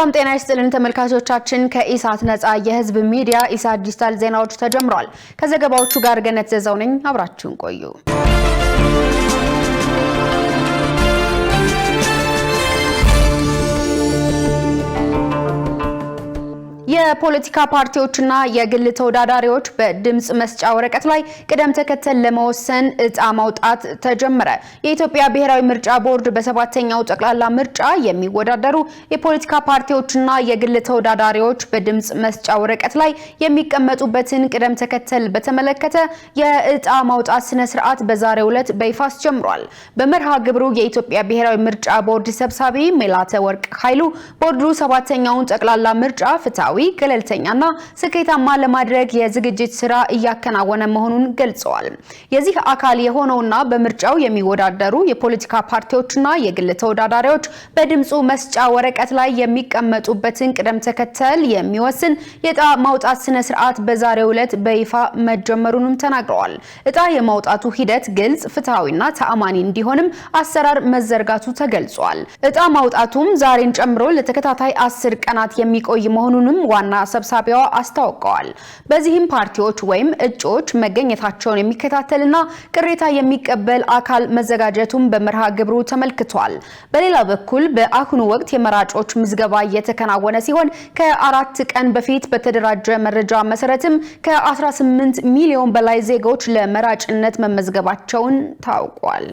ሰላም ጤና ይስጥልን ተመልካቾቻችን ከኢሳት ነፃ የህዝብ ሚዲያ ኢሳት ዲጂታል ዜናዎች ተጀምሯል። ከዘገባዎቹ ጋር ገነት ዘዘው ነኝ። አብራችሁን ቆዩ። የፖለቲካ ፓርቲዎችና የግል ተወዳዳሪዎች በድምጽ መስጫ ወረቀት ላይ ቅደም ተከተል ለመወሰን እጣ ማውጣት ተጀመረ። የኢትዮጵያ ብሔራዊ ምርጫ ቦርድ በሰባተኛው ጠቅላላ ምርጫ የሚወዳደሩ የፖለቲካ ፓርቲዎችና የግል ተወዳዳሪዎች በድምጽ መስጫ ወረቀት ላይ የሚቀመጡበትን ቅደም ተከተል በተመለከተ የእጣ ማውጣት ስነ ስርዓት በዛሬው ዕለት በይፋ አስጀምሯል። በመርሃ ግብሩ የኢትዮጵያ ብሔራዊ ምርጫ ቦርድ ሰብሳቢ ሜላተ ወርቅ ኃይሉ ቦርዱ ሰባተኛውን ጠቅላላ ምርጫ ፍትሃዊ ገለልተኛና ስኬታማ ለማድረግ የዝግጅት ስራ እያከናወነ መሆኑን ገልጸዋል። የዚህ አካል የሆነውና በምርጫው የሚወዳደሩ የፖለቲካ ፓርቲዎችና የግል ተወዳዳሪዎች በድምጹ መስጫ ወረቀት ላይ የሚቀመጡበትን ቅደም ተከተል የሚወስን የእጣ ማውጣት ስነ ስርዓት በዛሬው ዕለት በይፋ መጀመሩንም ተናግረዋል። እጣ የማውጣቱ ሂደት ግልጽ፣ ፍትሃዊና ተአማኒ እንዲሆንም አሰራር መዘርጋቱ ተገልጿል። እጣ ማውጣቱም ዛሬን ጨምሮ ለተከታታይ 10 ቀናት የሚቆይ መሆኑንም ዋና ሰብሳቢዋ አስታውቀዋል። በዚህም ፓርቲዎች ወይም እጩዎች መገኘታቸውን የሚከታተልና ቅሬታ የሚቀበል አካል መዘጋጀቱን በመርሃ ግብሩ ተመልክቷል። በሌላ በኩል በአሁኑ ወቅት የመራጮች ምዝገባ እየተከናወነ ሲሆን ከ4 ቀን በፊት በተደራጀ መረጃ መሰረትም ከ18 ሚሊዮን በላይ ዜጎች ለመራጭነት መመዝገባቸውን ታውቋል።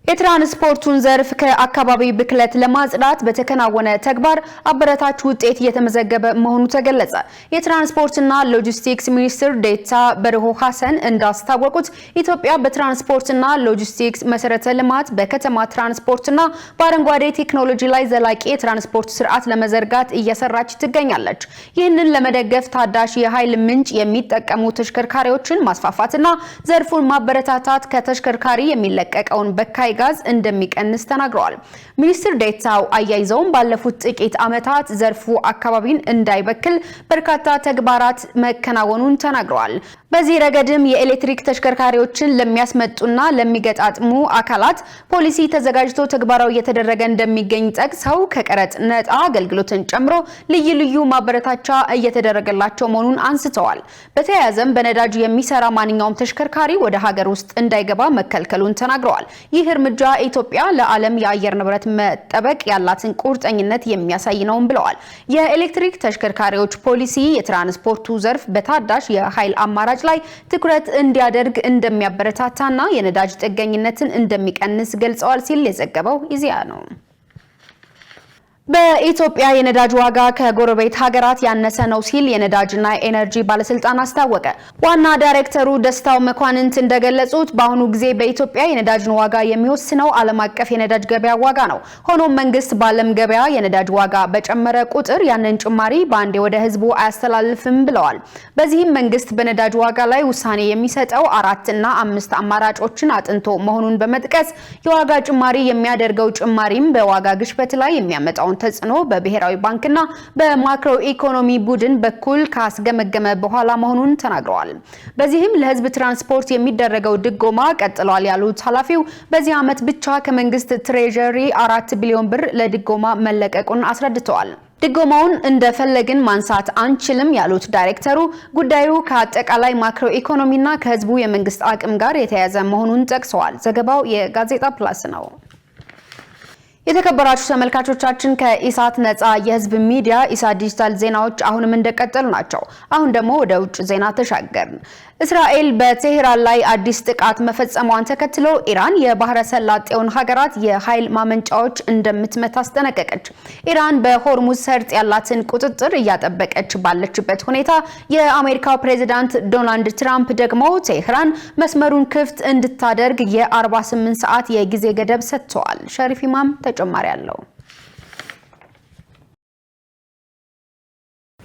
የትራንስፖርቱን ዘርፍ ከአካባቢ ብክለት ለማጽዳት በተከናወነ ተግባር አበረታች ውጤት እየተመዘገበ መሆኑ ተገለጸ። የትራንስፖርትና ሎጂስቲክስ ሚኒስትር ዴኤታ በርሆ ሐሰን እንዳስታወቁት ኢትዮጵያ በትራንስፖርትና ሎጂስቲክስ መሰረተ ልማት፣ በከተማ ትራንስፖርትና በአረንጓዴ ቴክኖሎጂ ላይ ዘላቂ የትራንስፖርት ስርዓት ለመዘርጋት እየሰራች ትገኛለች። ይህንን ለመደገፍ ታዳሽ የኃይል ምንጭ የሚጠቀሙ ተሽከርካሪዎችን ማስፋፋትና ዘርፉን ማበረታታት ከተሽከርካሪ የሚለቀቀውን በካይ ጋዝ እንደሚቀንስ ተናግረዋል። ሚኒስትር ዴኤታው አያይዘውም ባለፉት ጥቂት ዓመታት ዘርፉ አካባቢን እንዳይበክል በርካታ ተግባራት መከናወኑን ተናግረዋል። በዚህ ረገድም የኤሌክትሪክ ተሽከርካሪዎችን ለሚያስመጡና ለሚገጣጥሙ አካላት ፖሊሲ ተዘጋጅቶ ተግባራዊ እየተደረገ እንደሚገኝ ጠቅሰው ከቀረጥ ነፃ አገልግሎትን ጨምሮ ልዩ ልዩ ማበረታቻ እየተደረገላቸው መሆኑን አንስተዋል። በተያያዘም በነዳጅ የሚሰራ ማንኛውም ተሽከርካሪ ወደ ሀገር ውስጥ እንዳይገባ መከልከሉን ተናግረዋል። ይህ እርምጃ ኢትዮጵያ ለዓለም የአየር ንብረት መጠበቅ ያላትን ቁርጠኝነት የሚያሳይ ነው ብለዋል። የኤሌክትሪክ ተሽከርካሪዎች ፖሊሲ የትራንስፖርቱ ዘርፍ በታዳሽ የኃይል አማራጭ ላይ ትኩረት እንዲያደርግ እንደሚያበረታታና የነዳጅ ጥገኝነትን እንደሚቀንስ ገልጸዋል ሲል የዘገበው ኢዜአ ነው። በኢትዮጵያ የነዳጅ ዋጋ ከጎረቤት ሀገራት ያነሰ ነው ሲል የነዳጅና ኤነርጂ ባለስልጣን አስታወቀ። ዋና ዳይሬክተሩ ደስታው መኳንንት እንደገለጹት በአሁኑ ጊዜ በኢትዮጵያ የነዳጅን ዋጋ የሚወስነው ዓለም አቀፍ የነዳጅ ገበያ ዋጋ ነው። ሆኖም መንግስት በዓለም ገበያ የነዳጅ ዋጋ በጨመረ ቁጥር ያንን ጭማሪ በአንዴ ወደ ህዝቡ አያስተላልፍም ብለዋል። በዚህም መንግስት በነዳጅ ዋጋ ላይ ውሳኔ የሚሰጠው 4 እና 5 አማራጮችን አጥንቶ መሆኑን በመጥቀስ የዋጋ ጭማሪ የሚያደርገው ጭማሪም በዋጋ ግሽበት ላይ የሚያመጣው ተጽዕኖ በብሔራዊ ባንክና በማክሮ ኢኮኖሚ ቡድን በኩል ካስገመገመ በኋላ መሆኑን ተናግረዋል። በዚህም ለህዝብ ትራንስፖርት የሚደረገው ድጎማ ቀጥሏል ያሉት ኃላፊው በዚህ ዓመት ብቻ ከመንግስት ትሬጀሪ 4 ቢሊዮን ብር ለድጎማ መለቀቁን አስረድተዋል። ድጎማውን እንደፈለግን ማንሳት አንችልም ያሉት ዳይሬክተሩ ጉዳዩ ከአጠቃላይ ማክሮ ኢኮኖሚና ከህዝቡ የመንግስት አቅም ጋር የተያያዘ መሆኑን ጠቅሰዋል። ዘገባው የጋዜጣ ፕላስ ነው። የተከበራችሁ ተመልካቾቻችን ከኢሳት ነፃ የህዝብ ሚዲያ ኢሳት ዲጂታል ዜናዎች አሁንም እንደቀጠሉ ናቸው። አሁን ደግሞ ወደ ውጭ ዜና ተሻገርን። እስራኤል በቴህራን ላይ አዲስ ጥቃት መፈጸሟን ተከትሎ ኢራን የባህረ ሰላጤውን ሀገራት የኃይል ማመንጫዎች እንደምትመታ አስጠነቀቀች። ኢራን በሆርሙዝ ሰርጥ ያላትን ቁጥጥር እያጠበቀች ባለችበት ሁኔታ የአሜሪካው ፕሬዝዳንት ዶናልድ ትራምፕ ደግሞ ቴህራን መስመሩን ክፍት እንድታደርግ የ48 ሰዓት የጊዜ ገደብ ሰጥተዋል። ሸሪፍ ኢማም ተጨማሪ አለው።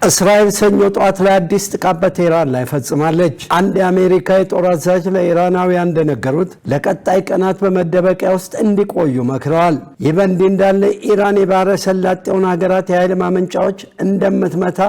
እስራኤል ሰኞ ጧት ላይ አዲስ ጥቃት በቴህራን ላይ ፈጽማለች። አንድ የአሜሪካ የጦር አዛዥ ለኢራናውያን እንደነገሩት ለቀጣይ ቀናት በመደበቂያ ውስጥ እንዲቆዩ መክረዋል። ይህ በእንዲህ እንዳለ ኢራን የባህረ ሰላጤውን ሀገራት የኃይል ማመንጫዎች እንደምትመታ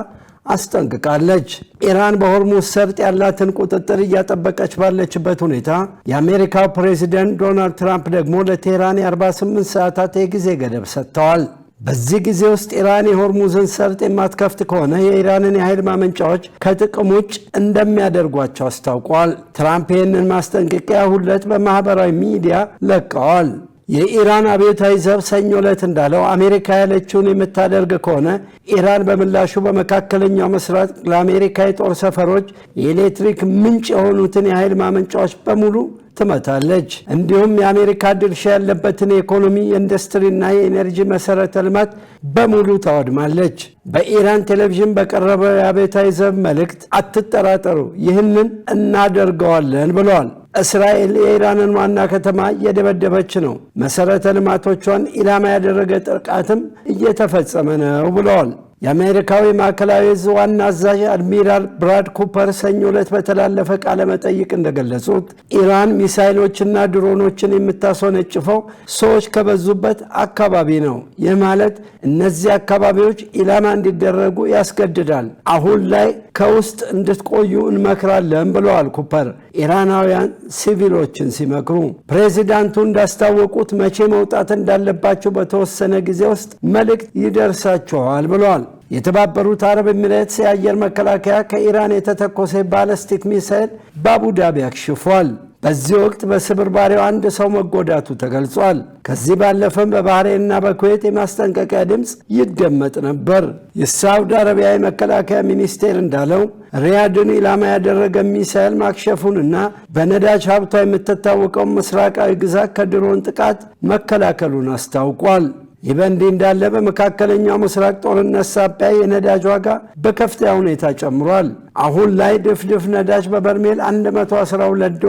አስጠንቅቃለች። ኢራን በሆርሙዝ ሰርጥ ያላትን ቁጥጥር እያጠበቀች ባለችበት ሁኔታ የአሜሪካው ፕሬዝዳንት ዶናልድ ትራምፕ ደግሞ ለቴህራን የ48 ሰዓታት የጊዜ ገደብ ሰጥተዋል። በዚህ ጊዜ ውስጥ ኢራን የሆርሙዝን ሰርጥ የማትከፍት ከሆነ የኢራንን የኃይል ማመንጫዎች ከጥቅም ውጭ እንደሚያደርጓቸው አስታውቋል። ትራምፕ ይህንን ማስጠንቀቂያ ሁለት በማህበራዊ ሚዲያ ለቀዋል። የኢራን አብዮታዊ ዘብ ሰኞ ዕለት እንዳለው አሜሪካ ያለችውን የምታደርግ ከሆነ ኢራን በምላሹ በመካከለኛው ምስራቅ ለአሜሪካ የጦር ሰፈሮች የኤሌክትሪክ ምንጭ የሆኑትን የኃይል ማመንጫዎች በሙሉ ትመታለች። እንዲሁም የአሜሪካ ድርሻ ያለበትን የኢኮኖሚ የኢንዱስትሪና የኤነርጂ መሰረተ ልማት በሙሉ ታወድማለች። በኢራን ቴሌቪዥን በቀረበው የአብዮታዊ ዘብ መልእክት አትጠራጠሩ፣ ይህንን እናደርገዋለን ብለዋል። እስራኤል የኢራንን ዋና ከተማ እየደበደበች ነው፣ መሰረተ ልማቶቿን ኢላማ ያደረገ ጥቃትም እየተፈጸመ ነው ብለዋል። የአሜሪካዊ ማዕከላዊ ዕዝ ዋና አዛዥ አድሚራል ብራድ ኩፐር ሰኞ ዕለት በተላለፈ ቃለ መጠይቅ እንደገለጹት ኢራን ሚሳይሎችና ድሮኖችን የምታስወነጭፈው ሰዎች ከበዙበት አካባቢ ነው። ይህ ማለት እነዚህ አካባቢዎች ኢላማ እንዲደረጉ ያስገድዳል። አሁን ላይ ከውስጥ እንድትቆዩ እንመክራለን ብለዋል ኩፐር ኢራናውያን ሲቪሎችን ሲመክሩ። ፕሬዚዳንቱ እንዳስታወቁት መቼ መውጣት እንዳለባቸው በተወሰነ ጊዜ ውስጥ መልእክት ይደርሳቸዋል ብለዋል። የተባበሩት አረብ ኤሚሬትስ የአየር መከላከያ ከኢራን የተተኮሰ ባለስቲክ ሚሳይል በአቡዳቢ አክሽፏል። በዚህ ወቅት በስብርባሪው አንድ ሰው መጎዳቱ ተገልጿል። ከዚህ ባለፈም በባህሬንና በኩዌት የማስጠንቀቂያ ድምፅ ይደመጥ ነበር። የሳውዲ አረቢያ የመከላከያ ሚኒስቴር እንዳለው ሪያድን ኢላማ ያደረገ ሚሳይል ማክሸፉንና በነዳጅ ሀብቷ የምትታወቀው ምስራቃዊ ግዛት ከድሮን ጥቃት መከላከሉን አስታውቋል። ይህ በእንዲህ እንዳለ በመካከለኛው ምስራቅ ጦርነት ሳቢያ የነዳጅ ዋጋ በከፍተኛ ሁኔታ ጨምሯል። አሁን ላይ ድፍድፍ ነዳጅ በበርሜል $112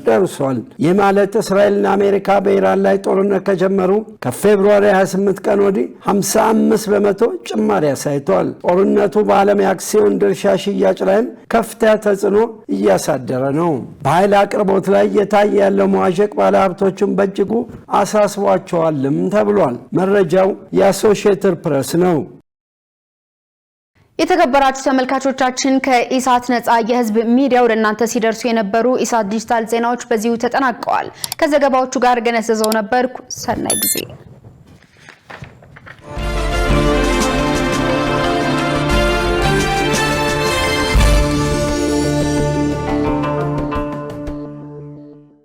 ደርሷል። ይህ ማለት እስራኤልና አሜሪካ በኢራን ላይ ጦርነት ከጀመሩ ከፌብሩዋሪ 28 ቀን ወዲህ 55 በመቶ ጭማሪ አሳይቷል። ጦርነቱ በዓለም የአክሲዮን ድርሻ ሽያጭ ላይም ከፍተኛ ተጽዕኖ እያሳደረ ነው። በኃይል አቅርቦት ላይ እየታየ ያለው መዋዠቅ ባለሀብቶችን በእጅጉ አሳስቧቸዋልም ተብሏል። መረጃው የአሶሺየትድ ፕሬስ ነው። የተከበራችሁ ተመልካቾቻችን ከኢሳት ነፃ የህዝብ ሚዲያ ወደ እናንተ ሲደርሱ የነበሩ ኢሳት ዲጂታል ዜናዎች በዚሁ ተጠናቀዋል። ከዘገባዎቹ ጋር ገነዘዘው ነበርኩ። ሰናይ ጊዜ